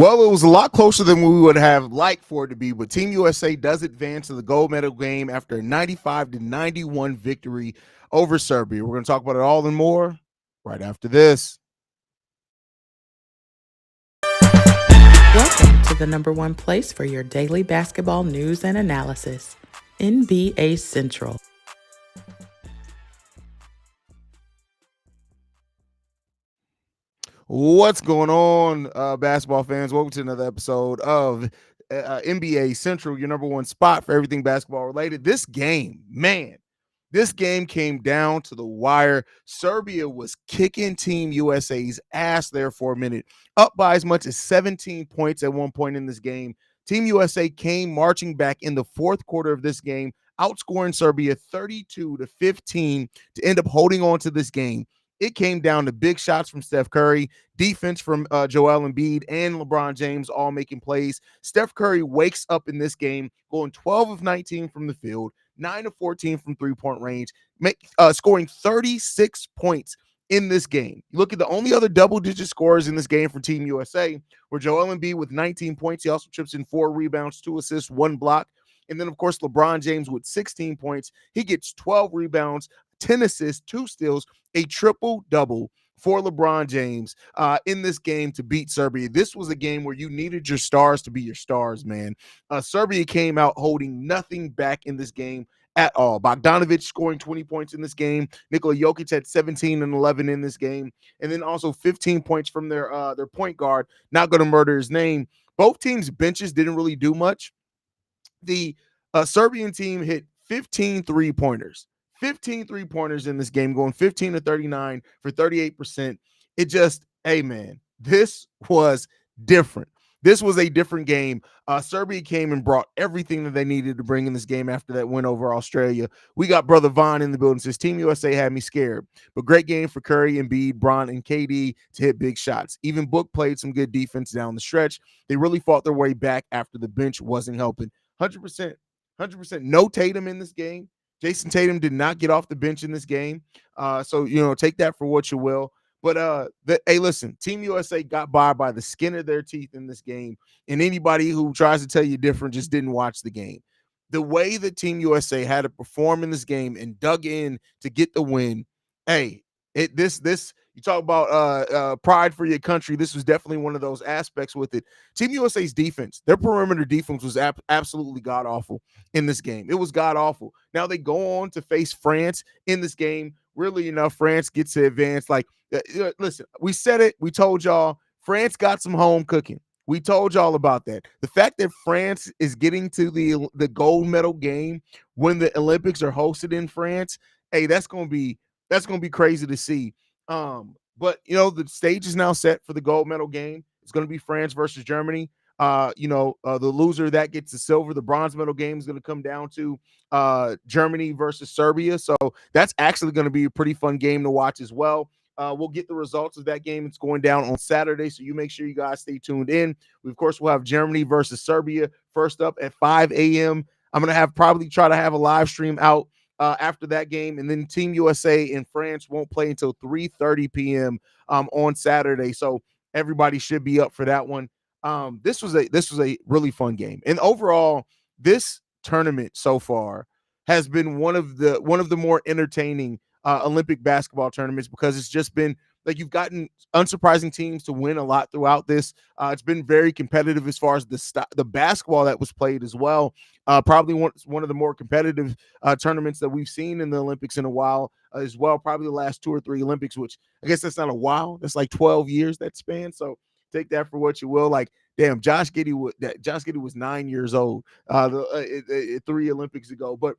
Well, it was a lot closer than we would have liked for it to be, but Team USA does advance to the gold medal game after a 95-91 victory over Serbia. We're going to talk about it all and more right after this. Welcome to the number one place for your daily basketball news and analysis, NBA Central. What's going on, basketball fans? Welcome to another episode of NBA Central, your number one spot for everything basketball related. This game, man, this game came down to the wire. Serbia was kicking Team USA's ass there for a minute, up by as much as 17 points at one point in this game. Team USA came marching back in the fourth quarter of this game, outscoring Serbia 32-15 to end up holding on to this game. It came down to big shots from Steph Curry, defense from Joel Embiid and LeBron James all making plays. Steph Curry wakes up in this game going 12 of 19 from the field, 9 of 14 from three-point range, scoring 36 points in this game. You look at the only other double-digit scorers in this game for Team USA were Joel Embiid with 19 points. He also chips in 4 rebounds, 2 assists, 1 block. And then, of course, LeBron James with 16 points. He gets 12 rebounds, 10 assists, 2 steals, a triple-double for LeBron James in this game to beat Serbia. This was a game where you needed your stars to be your stars, man. Serbia came out holding nothing back in this game at all. Bogdanovic scoring 20 points in this game. Nikola Jokic had 17 and 11 in this game. And then also 15 points from their point guard. Not going to murder his name. Both teams' benches didn't really do much. The Serbian team hit 15 three-pointers. 15 three-pointers in this game, going 15 to 39 for 38%. It just, hey, man, this was different. This was a different game. Serbia came and brought everything that they needed to bring in this game after that win over Australia. We got Brother Vaughn in the building. Says Team USA had me scared. But great game for Curry, Embiid, Bron, and KD to hit big shots. Even Book played some good defense down the stretch. They really fought their way back after the bench wasn't helping. 100%. No Tatum in this game. Jason Tatum did not get off the bench in this game. So, take that for what you will. But, hey, listen, Team USA got by the skin of their teeth in this game. And anybody who tries to tell you different just didn't watch the game. The way that Team USA had to perform in this game and dug in to get the win, hey, you talk about pride for your country. This was definitely one of those aspects with it. Team USA's defense, their perimeter defense was absolutely god-awful in this game. It was god-awful. Now they go on to face France in this game. Really enough, France gets to advance. Listen, we said it. We told y'all France got some home cooking. We told y'all about that. The fact that France is getting to the gold medal game when the Olympics are hosted in France, hey, that's gonna be crazy to see. But the stage is now set for the gold medal game. It's going to be France versus Germany. The loser that gets the silver. The bronze medal game is going to come down to Germany versus Serbia. So that's actually going to be a pretty fun game to watch as well. We'll get the results of that game. It's going down on Saturday, so you make sure you guys stay tuned in. Of course, we'll have Germany versus Serbia first up at 5 a.m. I'm going to probably try to have a live stream out after that game, and then Team USA and France won't play until 3:30 p.m. On Saturday. So everybody should be up for that one. This was a really fun game, and overall, this tournament so far has been one of the more entertaining Olympic basketball tournaments because it's just been like you've gotten unsurprising teams to win a lot throughout this. It's been very competitive as far as the basketball that was played as well. Probably one of the more competitive tournaments that we've seen in the Olympics in a while as well. Probably the last 2 or 3 Olympics, which I guess that's not a while. That's like 12 years that span. So take that for what you will. Like, damn, Josh Giddey was 9 years old 3 Olympics ago. But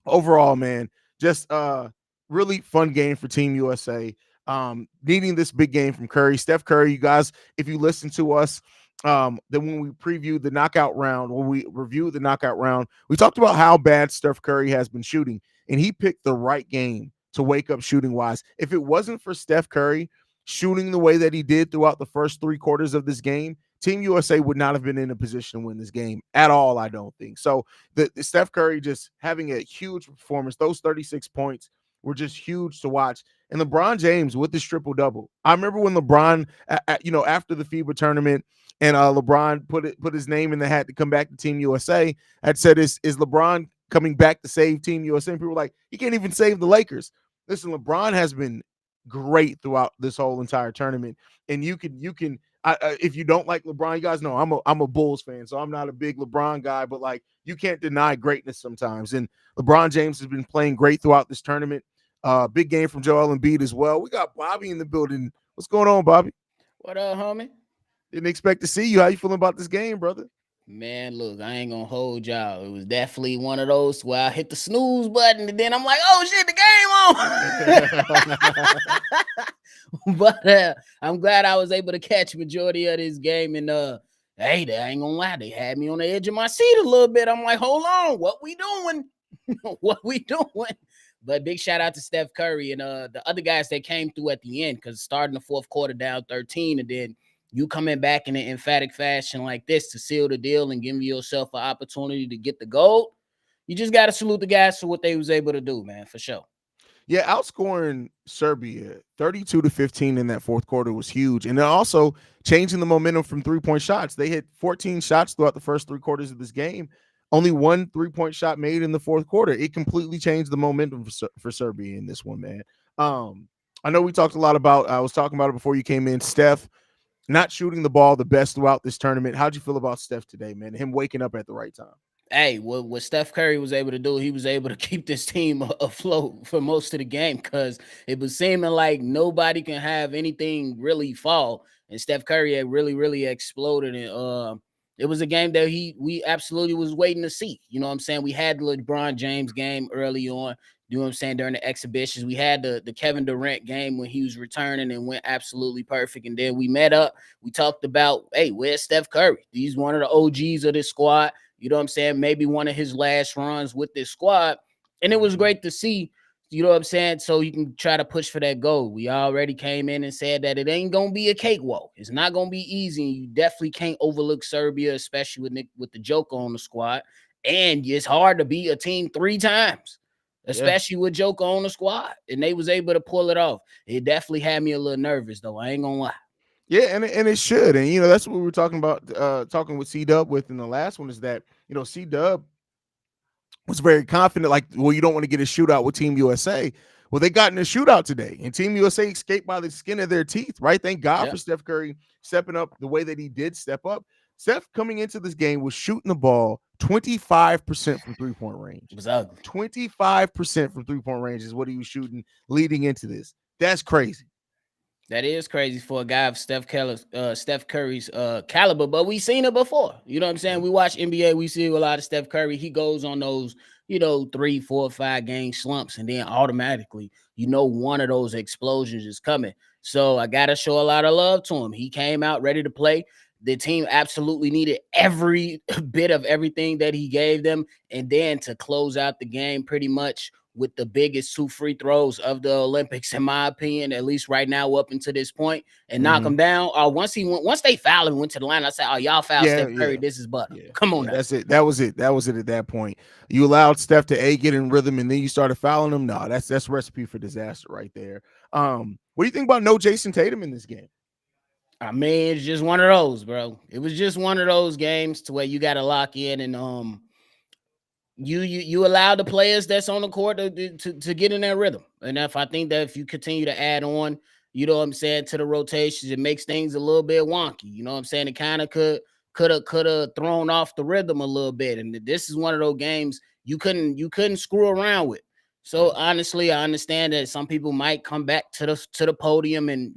overall, man, just really fun game for Team USA. Needing this big game from Curry. Steph Curry, you guys, if you listen to us, then when we reviewed the knockout round, we talked about how bad Steph Curry has been shooting, and he picked the right game to wake up shooting wise. If it wasn't for Steph Curry shooting the way that he did throughout the first 3 quarters of this game, Team USA would not have been in a position to win this game at all, I don't think. So the Steph Curry just having a huge performance, those 36 points were just huge to watch. And LeBron James with this triple-double. I remember when LeBron, after the FIBA tournament, and LeBron put his name in the hat to come back to Team USA. Had said, is LeBron coming back to save Team USA? And people were like, he can't even save the Lakers. Listen, LeBron has been great throughout this whole entire tournament, and you can if you don't like LeBron, you guys know I'm a Bulls fan, so I'm not a big LeBron guy, but like you can't deny greatness sometimes. And LeBron James has been playing great throughout this tournament. Big game from Joel Embiid as well. We got Bobby in the building. What's going on, Bobby? What up, homie? Didn't expect to see you. How you feeling about this game, brother? Man, look, I ain't gonna hold y'all. It was definitely one of those where I hit the snooze button and then I'm like, oh shit, the game on. But I'm glad I was able to catch majority of this game. And hey, I ain't gonna lie, they had me on the edge of my seat a little bit. I'm like, hold on, what we doing? What we doing? But big shout out to Steph Curry and the other guys that came through at the end, because starting the fourth quarter down 13, and then you coming back in an emphatic fashion like this to seal the deal and give yourself an opportunity to get the gold. You just got to salute the guys for what they was able to do, man, for sure. Yeah, outscoring Serbia 32-15 in that fourth quarter was huge. And then also changing the momentum from 3-point shots. They hit 14 shots throughout the first 3 quarters of this game. Only one 3-point shot made in the fourth quarter. It completely changed the momentum for Serbia in this one, man. I know we talked a lot about, I was talking about it before you came in, Steph not shooting the ball the best throughout this tournament. How'd you feel about Steph today, man? Him waking up at the right time. Hey, what Steph Curry was able to do, he was able to keep this team afloat for most of the game, because it was seeming like nobody can have anything really fall. And Steph Curry had really exploded. And it was a game that we absolutely was waiting to see. You know what I'm saying? We had the LeBron James game early on. You know what I'm saying? During the exhibitions, we had the Kevin Durant game when he was returning and went absolutely perfect. And then we met up. We talked about, hey, where's Steph Curry? He's one of the OGs of this squad. You know what I'm saying? Maybe one of his last runs with this squad. And it was great to see, you know what I'm saying? So you can try to push for that goal. We already came in and said that it ain't going to be a cakewalk. It's not going to be easy. And you definitely can't overlook Serbia, especially with the Joker on the squad. And it's hard to beat a team 3 times, especially with Joker on the squad. And they was able to pull it off. It definitely had me a little nervous, though. I ain't going to lie. Yeah, and it should. And, that's what we were talking about, talking with C-Dub with in the last one, is that, C-Dub was very confident, like, well, you don't want to get a shootout with Team USA. Well, they got in a shootout today, and Team USA escaped by the skin of their teeth, right? Thank God for Steph Curry stepping up the way that he did step up. Steph coming into this game was shooting the ball 25% from 3-point range. It was ugly. 25% from 3-point range is what he was shooting leading into this. That's crazy. That is crazy for a guy of Steph Curry's caliber, but we've seen it before. You know what I'm saying? We watch NBA, we see a lot of Steph Curry. He goes on those, 3, 4, 5 game slumps, and then automatically, one of those explosions is coming. So I got to show a lot of love to him. He came out ready to play. The team absolutely needed every bit of everything that he gave them. And then to close out the game pretty much with the biggest 2 free throws of the Olympics, in my opinion, at least right now up until this point, and knock him down. Once they fouled and went to the line, I said, "Oh, y'all fouled Steph Curry. This is butter. Come on now." That's it. That was it. That was it at that point. You allowed Steph to get in rhythm, and then you started fouling him. No, that's recipe for disaster right there. What do you think about no Jason Tatum in this game? I mean, it's just one of those, bro. It was just one of those games to where you got to lock in and you allow the players that's on the court to get in their rhythm. And I think that if you continue to add on, you know what I'm saying, to the rotations, it makes things a little bit wonky. You know what I'm saying? It kind of could have thrown off the rhythm a little bit. And this is one of those games you couldn't screw around with. So honestly, I understand that some people might come back to the podium and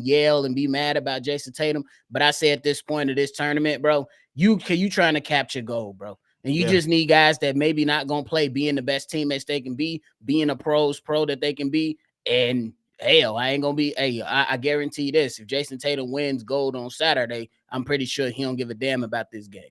yell and be mad about Jason Tatum. But I say at this point of this tournament, bro, you trying to capture gold, bro. And you just need guys that maybe not going to play, being the best teammates they can be, being a pro that they can be. And hell, I ain't going to be, I guarantee this. If Jason Tatum wins gold on Saturday, I'm pretty sure he don't give a damn about this game.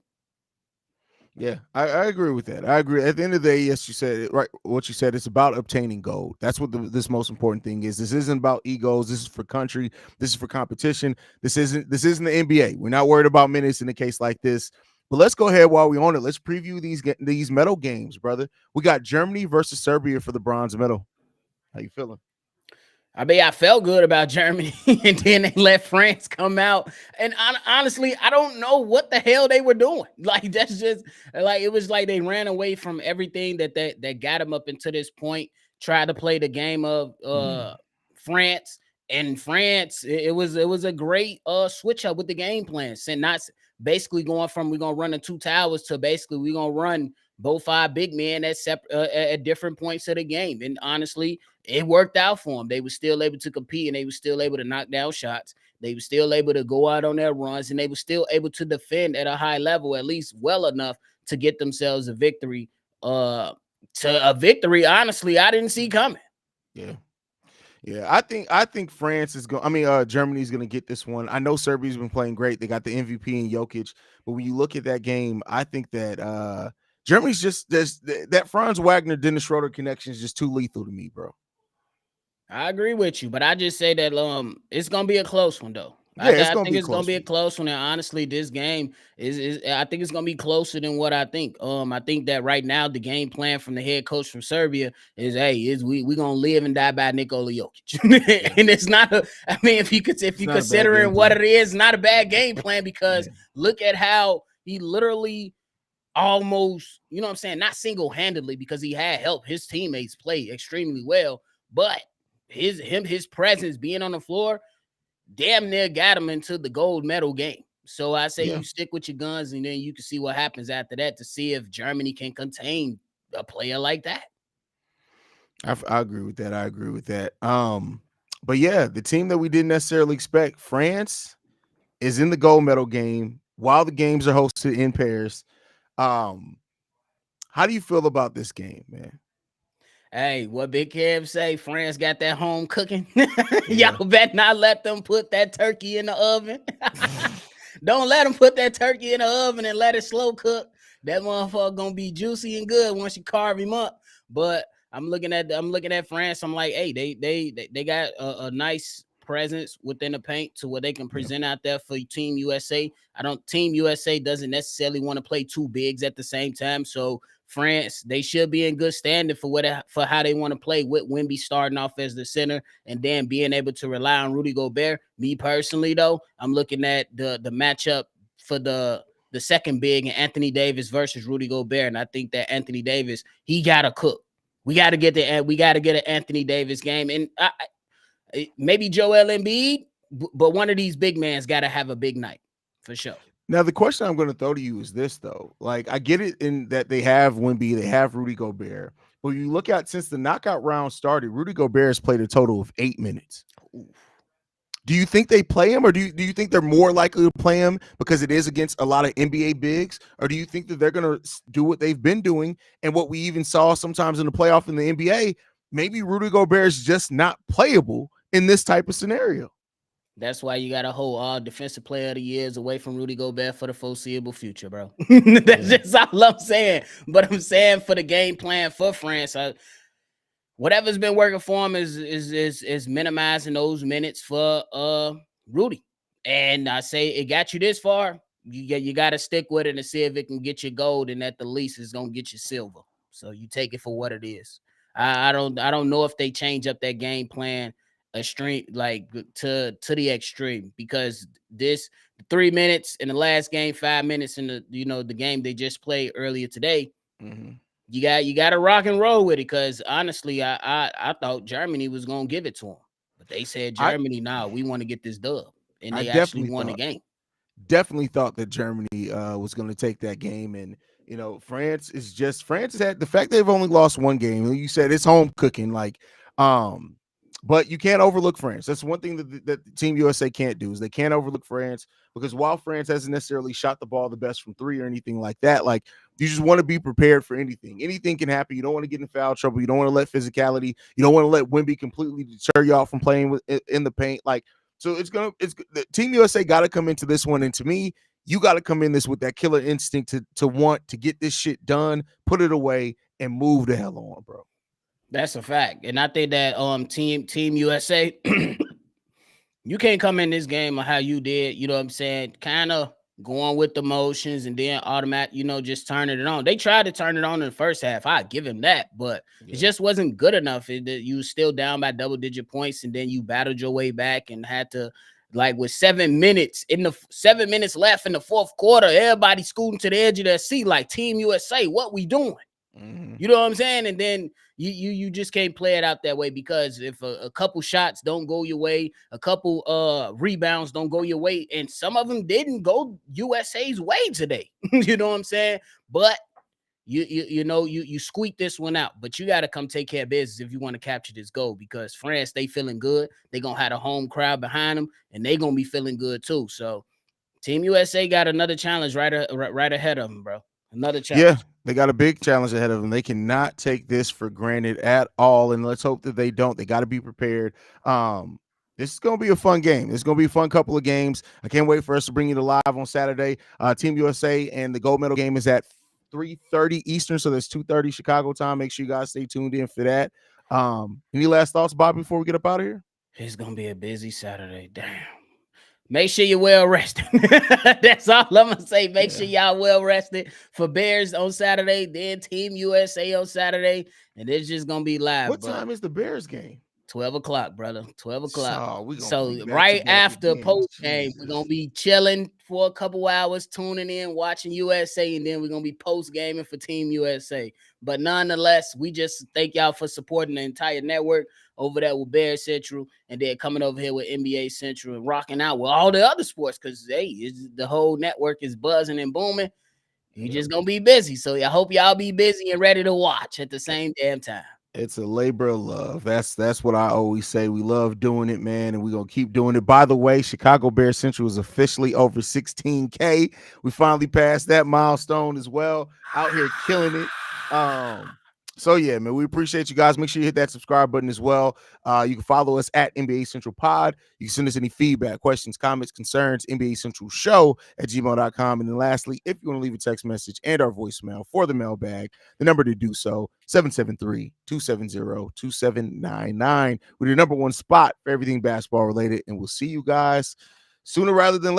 Yeah, I agree with that. I agree. At the end of the day, yes, you said it right. What you said, it's about obtaining gold. That's what this most important thing is. This isn't about egos. This is for country. This is for competition. This isn't the NBA. We're not worried about minutes in a case like this. But let's go ahead while we're on it. Let's preview these medal games, brother. We got Germany versus Serbia for the bronze medal. How you feeling? I mean, I felt good about Germany, and then they let France come out. And honestly, I don't know what the hell they were doing. Like that's just like it was like they ran away from everything that got them up into this point. Tried to play the game of France, and France. It was a great switch up with the game plan. And not basically going from we're gonna run the two towers to basically we're gonna run both our big men at different points of the game. And honestly, it worked out for them. They were still able to compete and they were still able to knock down shots. They were still able to go out on their runs and they were still able to defend at a high level, at least well enough to get themselves a victory. To a victory, honestly, I didn't see coming. Yeah. Yeah, I think France is going. I mean, Germany's going to get this one. I know Serbia's been playing great. They got the MVP in Jokic, but when you look at that game, I think that Germany's just that Franz Wagner Dennis Schroeder connection is just too lethal to me, bro. I agree with you, but I just say that it's gonna be a close one though. Yeah, it's I going to think be a it's gonna close be a one. close one. And honestly, this game is I think it's gonna be closer than what I think. I think that right now the game plan from the head coach from Serbia is we gonna live and die by Nikola Jokic, Yeah, and it's not a. I mean, if it's you not a bad game considering what plan. it is, not a bad game plan because Yeah, look at how he literally almost, you know what I'm saying, not single-handedly because he had help. His teammates played extremely well, but his presence being on the floor damn near got him into the gold medal game. So I say yeah. you stick with your guns and then you can see what happens after that to see if Germany can contain a player like that. I agree with that. I agree with that. But yeah, the team that we didn't necessarily expect, France, is in the gold medal game while the games are hosted in Paris. Um, how do you feel about this game, man? Hey, what Big Kev say? France got that home cooking. Yeah. Y'all better not let them put that turkey in the oven. Don't let them put that turkey in the oven and let it slow cook. That motherfucker gonna be juicy and good once you carve him up. But I'm looking at France. I'm like, hey, they got a nice presence within the paint to where they can Yeah. present out there for Team USA. I don't Team USA doesn't necessarily want to play two bigs at the same time. So France, they should be in good standing for how they want to play with Wemby starting off as the center and then being able to rely on Rudy Gobert. Me personally, though, I'm looking at the matchup for the second big and Anthony Davis versus Rudy Gobert, and I think that Anthony Davis he gotta cook. We got to get an Anthony Davis game, and maybe Joel Embiid, but one of these big mans got to have a big night for sure. Now, the question I'm going to throw to you is this, though. Like, I get it in that they have Wemby, they have Rudy Gobert. But you look at since the knockout round started, Rudy Gobert has played a total of 8 minutes. Do you think they play him, or do you think they're more likely to play him because it is against a lot of NBA bigs, or do you think that they're going to do what they've been doing and what we even saw sometimes in the playoff in the NBA? Maybe Rudy Gobert is just not playable in this type of scenario. That's why you got to hold all defensive player of the years away from Rudy Gobert for the foreseeable future, bro. That's just all I'm saying. But I'm saying for the game plan for France, whatever's been working for him is minimizing those minutes for Rudy. And I say it got you this far. You got to stick with it and see if it can get you gold, and at the least, it's gonna get you silver. So you take it for what it is. I don't know if they change up that game plan extreme like to the extreme because this 3 minutes in the last game, 5 minutes in the game they just played earlier today. Mm-hmm. You got to rock and roll with it because honestly, I thought Germany was gonna give it to them, but they said I Germany, nah, we want to get this dub, and I they actually definitely won the thought game. that Germany was going to take that game, and France is just France has had the fact they've only lost one game. You said it's home cooking, um, but you can't overlook France. That's one thing that Team USA can't do is they can't overlook France because while France hasn't necessarily shot the ball the best from three or anything like that, like you just want to be prepared for anything. Anything can happen. You don't want to get in foul trouble. You don't want to let physicality. You don't want to let Wemby completely deter you off from playing in the paint. So it's the Team USA got to come into this one, and to me, you got to come in this with that killer instinct to want to get this shit done, put it away, and move the hell on, bro. That's a fact, and I think that Team USA, you can't come in this game on how you did. You know what I'm saying? Kind of going with the motions, and then automatic, just turning it on. They tried to turn it on in the first half. I give him that, but it just wasn't good enough. You was still down by double-digit points, and then you battled your way back and had to, like, with 7 minutes left in the fourth quarter, everybody scooting to the edge of their seat like, Team USA, what we doing? You know what I'm saying? And then you just can't play it out that way, because if a couple shots don't go your way, a couple rebounds don't go your way, and some of them didn't go USA's way today. You know what I'm saying? But you squeak this one out, but you got to come take care of business if you want to capture this goal, because France, they feeling good. They gonna have a home crowd behind them, and they gonna be feeling good too. So Team USA got another challenge right ahead of them, bro. Another challenge. Yeah, they got a big challenge ahead of them. They cannot take this for granted at all, and let's hope that they don't. They got to be prepared. This is going to be a fun game. It's going to be a fun couple of games. I can't wait for us to bring you to live on Saturday. Team USA and the gold medal game is at 3:30 Eastern, so that's 2:30 Chicago time. Make sure you guys stay tuned in for that. Any last thoughts, Bob, before we get up out of here? It's going to be a busy Saturday. Damn. Make sure you're well rested. That's all I'm gonna say. Make sure y'all well rested for Bears on Saturday, then Team USA on Saturday, and it's just gonna be live. What time is the Bears game? 12 o'clock, brother. 12 o'clock. So right after post game, we're gonna be chilling for a couple hours, tuning in, watching USA, and then we're gonna be post gaming for Team USA. But nonetheless, we just thank y'all for supporting the entire network over there with Bears Central, and then coming over here with NBA Central and rocking out with all the other sports, because the whole network is buzzing and booming. You just gonna be busy. So I hope y'all be busy and ready to watch at the same damn time. It's a labor of love. That's what I always say. We love doing it, man, and we're going to keep doing it. By the way, Chicago Bears Central is officially over 16K. We finally passed that milestone as well. Out here killing it. So, yeah, man, we appreciate you guys. Make sure you hit that subscribe button as well. You can follow us at NBA Central Pod. You can send us any feedback, questions, comments, concerns, NBA Central Show at gmail.com. And then lastly, if you want to leave a text message and our voicemail for the mailbag, the number to do so, 773-270-2799. We're the number one spot for everything basketball related. And we'll see you guys sooner rather than later.